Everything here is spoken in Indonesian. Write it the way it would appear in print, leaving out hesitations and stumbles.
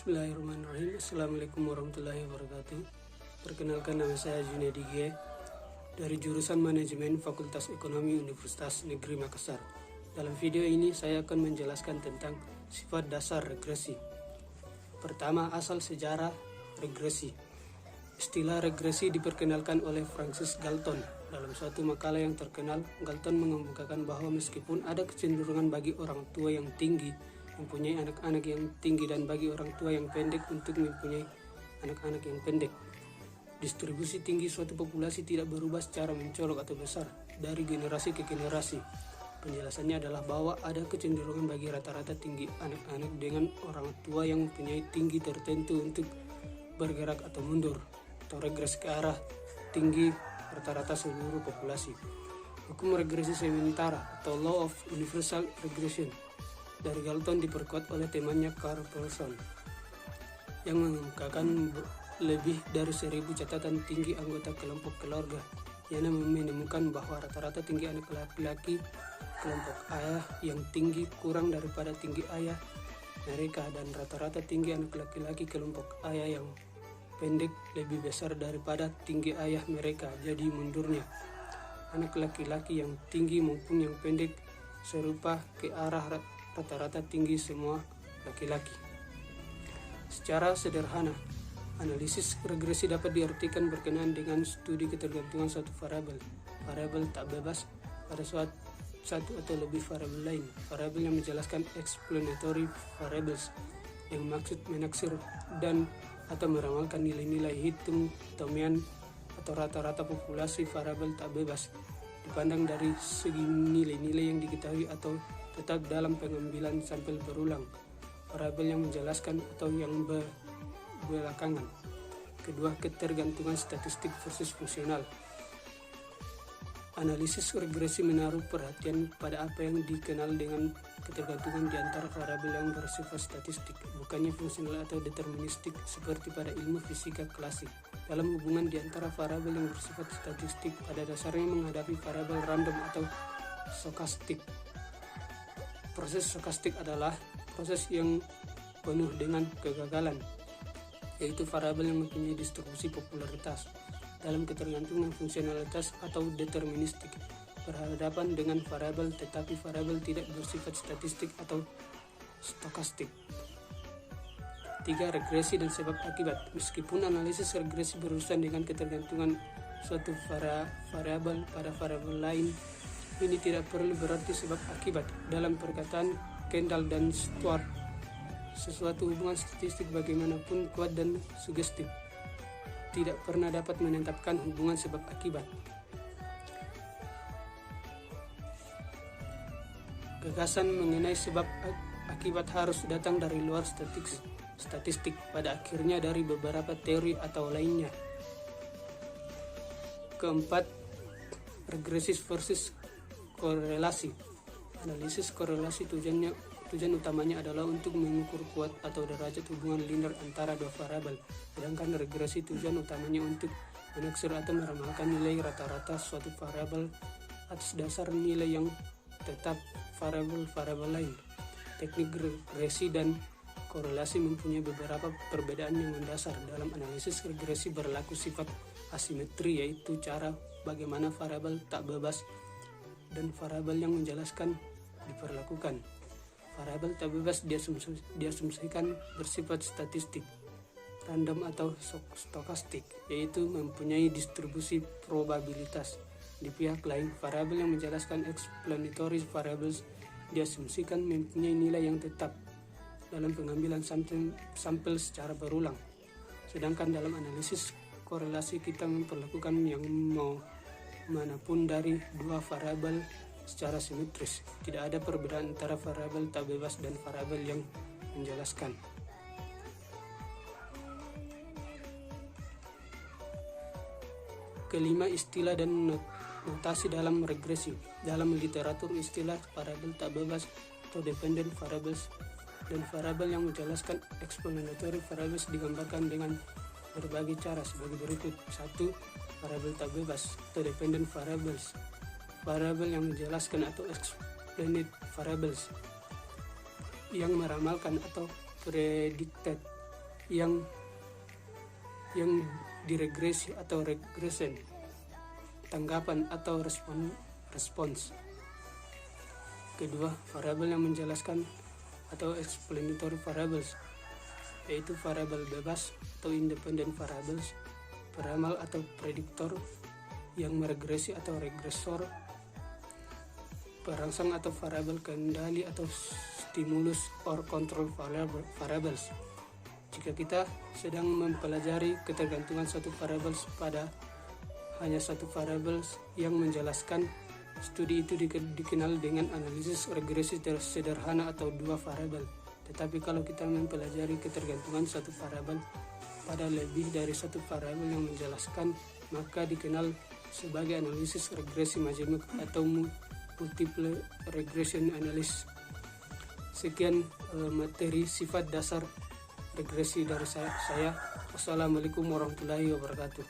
Bismillahirrahmanirrahim. Assalamualaikum warahmatullahi wabarakatuh. Perkenalkan, nama saya Junedi G dari jurusan Manajemen Fakultas Ekonomi Universitas Negeri Makassar. Dalam video ini saya akan menjelaskan tentang sifat dasar regresi. Pertama, asal sejarah regresi. Istilah regresi diperkenalkan oleh Francis Galton. Dalam suatu makalah yang terkenal, Galton mengemukakan bahwa meskipun ada kecenderungan bagi orang tua yang tinggi mempunyai anak-anak yang tinggi dan bagi orang tua yang pendek untuk mempunyai anak-anak yang pendek, distribusi tinggi suatu populasi tidak berubah secara mencolok atau besar dari generasi ke generasi. Penjelasannya adalah bahwa ada kecenderungan bagi rata-rata tinggi anak-anak dengan orang tua yang mempunyai tinggi tertentu untuk bergerak atau mundur atau regres ke arah tinggi rata-rata seluruh populasi. Hukum regresi sementara atau Law of Universal Regression dari Galton diperkuat oleh temannya Carl Pearson yang mengemukakan lebih dari 1.000 catatan tinggi anggota kelompok keluarga yang menemukan bahwa rata-rata tinggi anak laki-laki kelompok ayah yang tinggi kurang daripada tinggi ayah mereka, dan rata-rata tinggi anak laki-laki kelompok ayah yang pendek lebih besar daripada tinggi ayah mereka. Jadi mundurnya anak laki-laki yang tinggi maupun yang pendek serupa ke arah rata-rata tinggi semua laki-laki. Secara sederhana, analisis regresi dapat diartikan berkenaan dengan studi ketergantungan suatu variabel tak bebas pada satu atau lebih variabel lain. Variabel yang menjelaskan explanatory variables yang maksud menaksir dan atau meramalkan nilai-nilai Hamiltonian atau rata-rata populasi variabel tak bebas dipandang dari segi nilai-nilai yang diketahui atau tetap dalam pengambilan sampel berulang, variabel yang menjelaskan atau yang belakangan. Kedua, ketergantungan statistik versus fungsional. Analisis regresi menaruh perhatian pada apa yang dikenal dengan ketergantungan di antara variabel yang bersifat statistik, bukannya fungsional atau deterministik seperti pada ilmu fisika klasik. Dalam hubungan di antara variabel yang bersifat statistik, pada dasarnya menghadapi variabel random atau stokastik. Proses stokastik adalah proses yang penuh dengan kegagalan, yaitu variabel yang mempunyai distribusi popularitas dalam ketergantungan fungsionalitas atau deterministik berhadapan dengan variabel tetapi variabel tidak bersifat statistik atau stokastik. 3. Regresi dan sebab akibat. Meskipun analisis regresi berurusan dengan ketergantungan suatu variabel pada variabel lain, ini tidak perlu berarti sebab akibat. Dalam perkataan Kendall dan Stuart, sesuatu hubungan statistik bagaimanapun kuat dan sugestif tidak pernah dapat menetapkan hubungan sebab akibat. Gagasan mengenai sebab akibat harus datang dari luar statistik, pada akhirnya dari beberapa teori atau lainnya. Keempat, regresis versus korelasi. Analisis korelasi tujuan utamanya adalah untuk mengukur kuat atau derajat hubungan linear antara dua variabel, sedangkan regresi tujuan utamanya untuk menaksir atau meramalkan nilai rata-rata suatu variabel atas dasar nilai yang tetap variabel lain. Teknik regresi dan korelasi mempunyai beberapa perbedaan yang mendasar. Dalam analisis regresi berlaku sifat asimetri, yaitu cara bagaimana variabel tak bebas dan variabel yang menjelaskan diperlakukan. Variabel tak bebas diasumsikan bersifat statistik, random atau stokastik, yaitu mempunyai distribusi probabilitas. Di pihak lain, variabel yang menjelaskan explanatory variables diasumsikan mempunyai nilai yang tetap dalam pengambilan sampel secara berulang. Sedangkan dalam analisis korelasi kita memperlakukan yang manapun dari dua variabel secara simetris. Tidak ada perbedaan antara variabel tak bebas dan variabel yang menjelaskan. Kelima, istilah dan notasi dalam regresi. Dalam literatur, istilah variabel tak bebas atau dependent variables dan variabel yang menjelaskan explanatory variables digambarkan dengan berbagai cara sebagai berikut. 1. Variabel tak bebas atau dependent variables. Variabel yang menjelaskan atau explained variables yang meramalkan atau predicted yang diregresi atau regression, tanggapan atau respons. Kedua, variabel yang menjelaskan atau explanatory variables, yaitu variabel bebas atau independent variables, peramal atau prediktor yang meregresi atau regresor, perangsang atau variabel kendali atau stimulus or control variables. Jika kita sedang mempelajari ketergantungan satu variabel pada hanya satu variabel yang menjelaskan, studi itu dikenal dengan analisis regresi sederhana atau dua variabel. Tetapi kalau kita mempelajari ketergantungan satu variabel pada lebih dari satu variabel yang menjelaskan, maka dikenal sebagai analisis regresi majemuk atau multiple regression analysis. Sekian materi sifat dasar regresi dari saya. Wassalamualaikum warahmatullahi wabarakatuh.